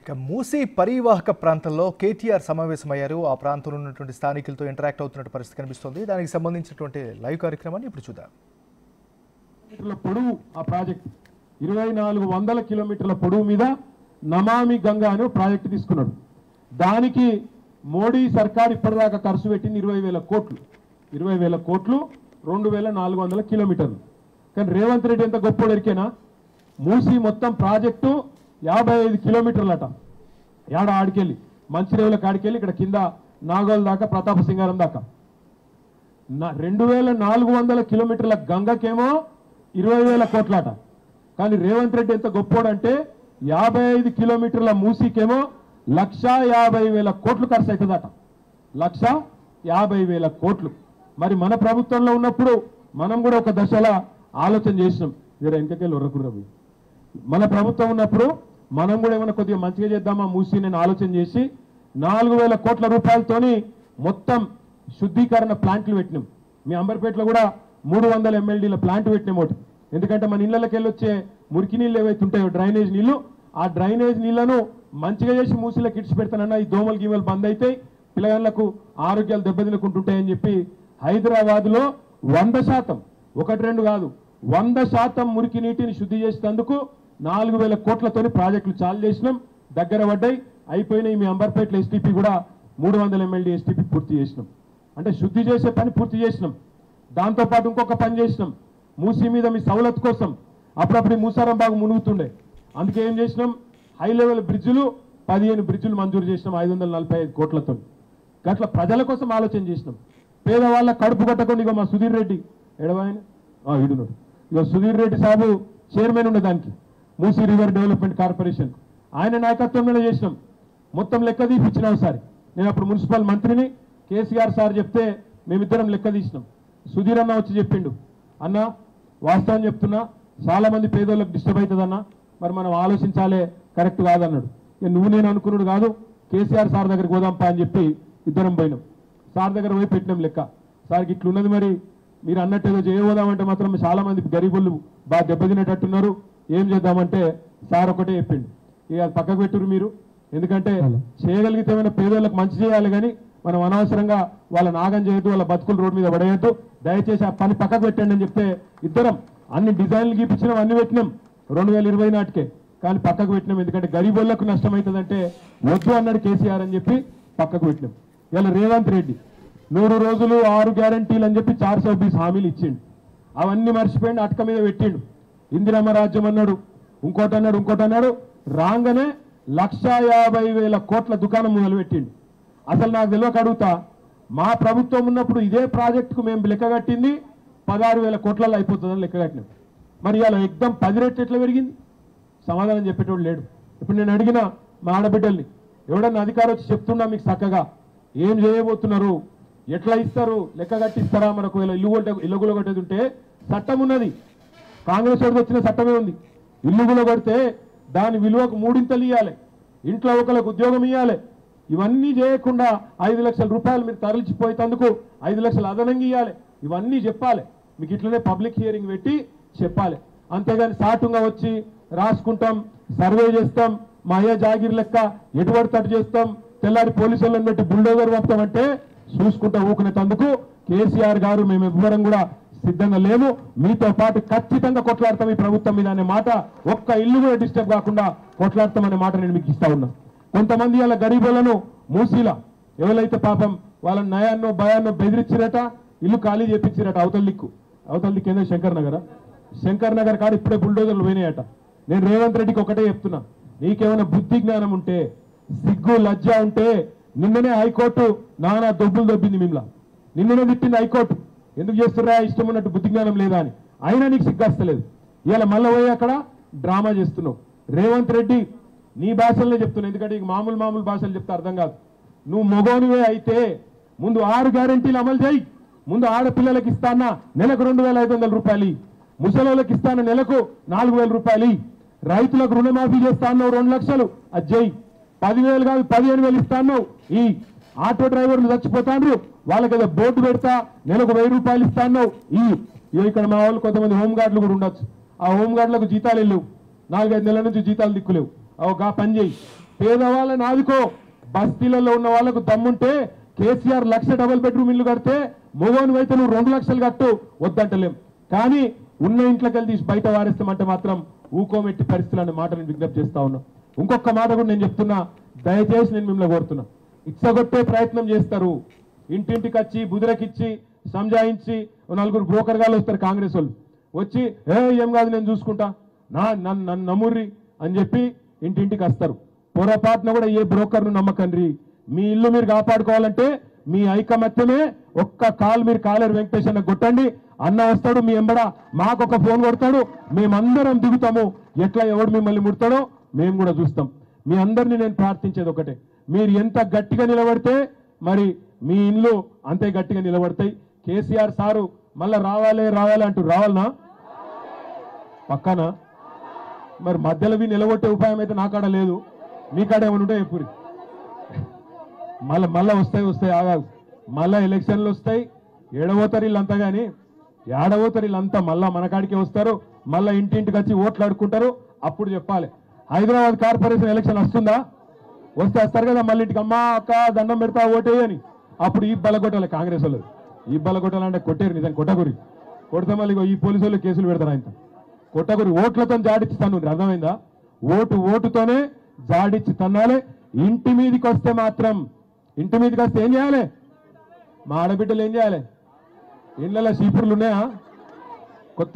ఇక మూసీ పరివాహక ప్రాంతంలో కేటీఆర్ సమావేశమయ్యారు. ఆ ప్రాంతంలో ఉన్నటువంటి స్థానికులతో ఇంటరాక్ట్ అవుతున్న పరిస్థితి కనిపిస్తోంది. దానికి సంబంధించినటువంటి లైవ్ కార్యక్రమాన్ని ఇప్పుడు చూద్దాం. పొడవు ఆ ప్రాజెక్ట్ 2400 కిలోమీటర్ల పొడవు మీద నమామి గంగా అనే ప్రాజెక్ట్ తీసుకున్నాడు. దానికి మోడీ సర్కార్ ఇప్పటిదాకా ఖర్చు పెట్టింది 20,000 కోట్లు. 20,000 కోట్లు 2400 కిలోమీటర్లు. కానీ రేవంత్ రెడ్డి ఎంత గొప్ప ఎరికేనా, మూసి మొత్తం ప్రాజెక్టు 55 కిలోమీటర్లట. ఏడ ఆడికెళ్ళి మంచిరేవుల కాడికెళ్ళి ఇక్కడ కింద నాగోల్ దాకా ప్రతాప సింగారం దాకా 2400 కిలోమీటర్ల గంగకేమో 20,000 కోట్లట. కానీ రేవంత్ రెడ్డి ఎంత గొప్పోడంటే 55 కిలోమీటర్ల మూసీకేమో 1,50,000 కోట్లు ఖర్చు అవుతుందట. 1,50,000 కోట్లు. మరి మన ప్రభుత్వంలో ఉన్నప్పుడు మనం కూడా ఒక దశలా ఆలోచన చేసినాం. జర ఇంకెళ్ళి ఉర్రకుర్రవి మన ప్రభుత్వం ఉన్నప్పుడు మనం కూడా ఏమైనా కొద్దిగా మంచిగా చేద్దామా మూసి నేను ఆలోచన చేసి 4,000 కోట్ల రూపాయలతోని మొత్తం శుద్ధీకరణ ప్లాంట్లు పెట్టినాం. మీ అంబర్పేటలో కూడా 300 MLDల ప్లాంట్ పెట్టినాం ఒకటి. ఎందుకంటే మన ఇళ్లకి వెళ్ళి వచ్చే మురికి నీళ్ళు ఏవైతే ఉంటాయో డ్రైనేజ్ నీళ్లు, ఆ డ్రైనేజ్ నీళ్లను మంచిగా చేసి మూసిలోకి ఇడిచి పెడతానన్నా ఈ దోమలు గీమలు బంద్ అవుతాయి, పిల్లగాళ్ళకు ఆరోగ్యాలు దెబ్బతినకుంటుంటాయని చెప్పి హైదరాబాద్లో 100%, 1-2 కాదు 100% మురికి నీటిని శుద్ధి చేసేందుకు 4,000 కోట్లతోని ప్రాజెక్టులు చాలు చేసినాం. దగ్గర పడ్డాయి, అయిపోయినాయి. మీ అంబర్పేటలో STP కూడా 300 MLD STP పూర్తి చేసినాం. అంటే శుద్ధి చేసే పని పూర్తి చేసినాం. దాంతోపాటు ఇంకొక పని చేసినాం. మూసీ మీద మీ సవలత్ కోసం అప్పుడప్పుడు మూసారం బాగా మునుగుతుండే, అందుకే ఏం చేసినాం, హై లెవెల్ బ్రిడ్జులు 15 బ్రిడ్జులు మంజూరు చేసినాం 545 కోట్లతో. గట్ల ప్రజల కోసం ఆలోచన చేసినాం. పేదవాళ్ళ కడుపు కట్టకుండా ఇక మా సుధీర్ రెడ్డి ఎడవాయన ఇడున్నాడు, ఇక సుధీర్ రెడ్డి సాబు చైర్మన్ ఉండే దానికి మూసీ రివర్ డెవలప్మెంట్ కార్పొరేషన్, ఆయన నాయకత్వంలోనే చేసినాం. మొత్తం లెక్క తీపిచ్చినాం సార్. నేను అప్పుడు మున్సిపల్ మంత్రిని, కేసీఆర్ సార్ చెప్తే మేమిద్దరం లెక్క తీసినాం. సుధీర్ అన్న వచ్చి చెప్పిండు, అన్న వాస్తవం చెప్తున్నా చాలా మంది పేదోళ్ళకి డిస్టర్బ్ అవుతుందన్నా, మరి మనం ఆలోచించాలే, కరెక్ట్ కాదన్నాడు. నువ్వు నేను అనుకున్నాడు కాదు, కేసీఆర్ సార్ దగ్గరికి పోదాంపా అని చెప్పి ఇద్దరం పోయినాం. సార్ దగ్గర పోయి పెట్టినాం లెక్క. సార్కి ఇట్లున్నది, మరి మీరు అన్నట్టు ఏదో చేయబోదామంటే మాత్రం చాలా మంది గరీబులు బాగా దెబ్బతినేటట్టున్నారు, ఏం చేద్దామంటే సార్ ఒకటే చెప్పిండు, ఇక అది పక్కకు పెట్టురు మీరు, ఎందుకంటే చేయగలిగితే ఏమైనా పేదోళ్ళకి మంచి చేయాలి, కానీ మనం అనవసరంగా వాళ్ళ నాగం చేయొద్దు, వాళ్ళ బతుకులు రోడ్డు మీద పడేయద్దు, దయచేసి ఆ పని పక్కకు పెట్టండి అని చెప్తే ఇద్దరం అన్ని డిజైన్లు గీపించినాం, అన్ని పెట్టినాం 2020 నాటికే. కానీ పక్కకు పెట్టినాం, ఎందుకంటే గరీబులకు నష్టం అవుతుందంటే వద్దు అన్నాడు కేసీఆర్ అని చెప్పి పక్కకు పెట్టినాం. ఇలా రేవంత్ రెడ్డి 100 రోజులు 6 గ్యారంటీలు అని చెప్పి 420 హామీలు ఇచ్చిండు. అవన్నీ మర్చిపోయిండు, అటక మీద పెట్టిండు. ఇందిరమ్మ రాజ్యం అన్నాడు, ఇంకోటి అన్నాడు. రాగానే 1,50,000 కోట్ల దుకాణం మొదలు పెట్టిండు. అసలు నాకు తెలియక అడుగుతా, మా ప్రభుత్వం ఉన్నప్పుడు ఇదే ప్రాజెక్టుకు మేము లెక్క కట్టింది 16,000 కోట్లలో అయిపోతుందని లెక్క కట్టినాం. మరి ఇలా ఎగ్దం 10 రెట్లు ఎట్లా పెరిగింది? సమాధానం చెప్పేటోడు లేడు. ఇప్పుడు నేను అడిగిన మా ఆడబిడ్డల్ని, ఎవడన్నా అధికారం వచ్చి చెప్తున్నా మీకు చక్కగా ఏం చేయబోతున్నారు, ఎట్లా ఇస్తారు, లెక్క కట్టిస్తారా, మనకు ఇల్లు కొట్టేది ఉంటే చట్టం ఉన్నది, కాంగ్రెస్ వాడికి వచ్చిన చట్టమే ఉంది. ఇల్లు కొడితే దాని విలువకు 3 ఇంతలు ఇవ్వాలి, ఇంట్లో ఒకరికి ఉద్యోగం ఇవ్వాలి. ఇవన్నీ చేయకుండా 5 లక్షల రూపాయలు మీరు తరలిచిపోయేందుకు 5 లక్షలు అదనంగా ఇవ్వాలి. ఇవన్నీ చెప్పాలి మీకు, ఇట్లనే పబ్లిక్ హియరింగ్ పెట్టి చెప్పాలి. అంతేగాని సాటుగా వచ్చి రాసుకుంటాం, సర్వే చేస్తాం, మా అయ్య జాగిర్ లెక్క ఎటువంటి తట్టు చేస్తాం, తెల్లారి పోలీసులను పెట్టి బుల్డోజర్ పంపుతామంటే చూసుకుంటా ఊకునేందుకు కేసీఆర్ గారు మేము ఎవ్వరం కూడా సిద్ధంగా లేము. మీతో పాటు ఖచ్చితంగా కొట్లాడతాం ఈ ప్రభుత్వం మీద అనే మాట, ఒక్క ఇల్లు కూడా డిస్టర్బ్ కాకుండా కొట్లాడతామనే మాట నేను మీకు ఇస్తా ఉన్నా. కొంతమంది వాళ్ళ గరీబులను మూసీలా ఎవరైతే పాపం వాళ్ళ నయాన్నో భయాన్నో బెదిరించిరట, ఇల్లు ఖాళీ చేపించిరట. అవతల దిక్కు ఏందో శంకర్ నగర్ కాదు ఇప్పుడే బుల్డోజర్లు పోయినాయట. నేను రేవంత్ రెడ్డికి ఒకటే చెప్తున్నా, నీకేమైనా బుద్ధి జ్ఞానం ఉంటే, సిగ్గు లజ్జ ఉంటే, నిన్ననే హైకోర్టు నానా దొబ్బులు దొబ్బింది మిమ్మల్ని, నిన్ననే తిట్టింది హైకోర్టు, ఎందుకు చేస్తున్నా ఇష్టం ఉన్నట్టు బుద్ధి జ్ఞానం లేదా అని. అయినా నీకు సిగ్గస్తలేదు. ఇవాళ మళ్ళీ పోయి అక్కడ డ్రామా చేస్తున్నావు. రేవంత్ రెడ్డి నీ భాషలనే చెప్తున్నావు, ఎందుకంటే ఇక మామూలు భాషలు చెప్తే అర్థం కాదు. నువ్వు మొగోనివే అయితే ముందు 6 గ్యారెంటీలు అమలు చేయి. ముందు ఆడపిల్లలకి ఇస్తానా నెలకు 2,500 రూపాయలు, ముసలోళ్ళకి ఇస్తాను నెలకు 4,000 రూపాయలు, రైతులకు రుణమాఫీ చేస్తాను 2 లక్షలు అది చేయి. 10,000 కాదు 15,000 ఇస్తాను. ఈ ఆటో డ్రైవర్లు చచ్చిపోతాను, వాళ్ళకి ఏదో బోర్డు పెడతా నెలకు 1,000 రూపాయలు ఇస్తాను. ఇక్కడ మా వాళ్ళు కొంతమంది హోంగార్డులు కూడా ఉండొచ్చు, ఆ హోంగార్డులకు జీతాలు లేవు, 4-5 నెలల నుంచి జీతాలు దిక్కులేవు. ఒక పని చేయి, పేదవాళ్ళని ఆదుకో. బస్తీలలో ఉన్న వాళ్ళకు దమ్ముంటే కేసీఆర్ 1,00,000 డబుల్ బెడ్రూమ్ ఇల్లు కడితే మొగోని అయితే నువ్వు 2 లక్షలు కట్టు, వద్దంటలేం. కానీ ఉన్న ఇంట్లోకి వెళ్ళి తీసి బయట వారేస్తామంటే మాత్రం ఊకోమెట్టి పరిస్థితులు అనే మాట నేను విజ్ఞప్తి చేస్తా ఉన్నా. ఇంకొక మాట కూడా నేను చెప్తున్నా, దయచేసి నేను మిమ్మల్ని కోరుతున్నా, ఇచ్చగొట్టే ప్రయత్నం చేస్తారు. ఇంటింటికి వచ్చి బుదిరకిచ్చి సంజాయించి 4 బ్రోకర్ గాళ్ళు వస్తారు కాంగ్రెస్ వాళ్ళు, వచ్చి ఏం కాదు నేను చూసుకుంటా, నన్ను నమ్ముర్రి అని చెప్పి ఇంటింటికి వస్తారు. పొరపాటున కూడా ఏ బ్రోకర్ను నమ్మకండి. మీ ఇల్లు మీరు కాపాడుకోవాలంటే మీ ఐకమత్యమే. ఒక్క కాల్ మీరు కాలేరు వెంకటేష్ అన్న కొట్టండి, అన్న వస్తాడు మీ ఎంబడ, మాకొక ఫోన్ కొడతాడు, మేమందరం దిగుతాము. ఎట్లా ఎవడు మిమ్మల్ని ముడతాడో మేము కూడా చూస్తాం. మీ అందరినీ నేను ప్రార్థించేది ఒకటే, మీరు ఎంత గట్టిగా నిలబడితే మరి మీ ఇండ్లు అంతే గట్టిగా నిలబడతాయి. కేసీఆర్ సారు మళ్ళా రావాలి అంటూ రావాలనా పక్కన? మరి మధ్యలో నిలబొట్టే ఉపాయం అయితే నా కాడ లేదు, మీ కాడ ఏమైనా ఉంటే ఎప్పుడు మళ్ళా వస్తాయి ఆగాదు. మళ్ళా ఎలక్షన్లు వస్తాయి, ఏడవోతారు వీళ్ళంతా. కానీ ఏడవోతారు వీళ్ళంతా మళ్ళా మన కాడికే వస్తారు, మళ్ళా ఇంటింటికి వచ్చి ఓట్లు ఆడుకుంటారు. అప్పుడు చెప్పాలి హైదరాబాద్ కార్పొరేషన్ ఎలక్షన్ వస్తుందా, వస్తే వస్తారు కదా మళ్ళీ ఇంటికి, అమ్మా అక్క దండం పెడతా ఓటే అని. అప్పుడు ఈ బలగొట్టాలి కాంగ్రెస్ వాళ్ళు. ఈ బలగొట్టాలంటే కొట్టేరు, నిజం కొట్టగురి కొడితే మళ్ళీ ఈ పోలీసు వాళ్ళు కేసులు పెడతారు. ఆయన కొట్టగురి ఓట్లతో జాడిచ్చి తను, అర్థమైందా? ఓటుతోనే జాడిచ్చి తన్నాలి. ఇంటి మీదకి వస్తే మాత్రం, ఇంటి మీదకి వస్తే ఏం చేయాలి? మా ఆడబిడ్డలు ఏం చేయాలి? ఇళ్ళలో చీపుర్లు ఉన్నాయా? కొత్త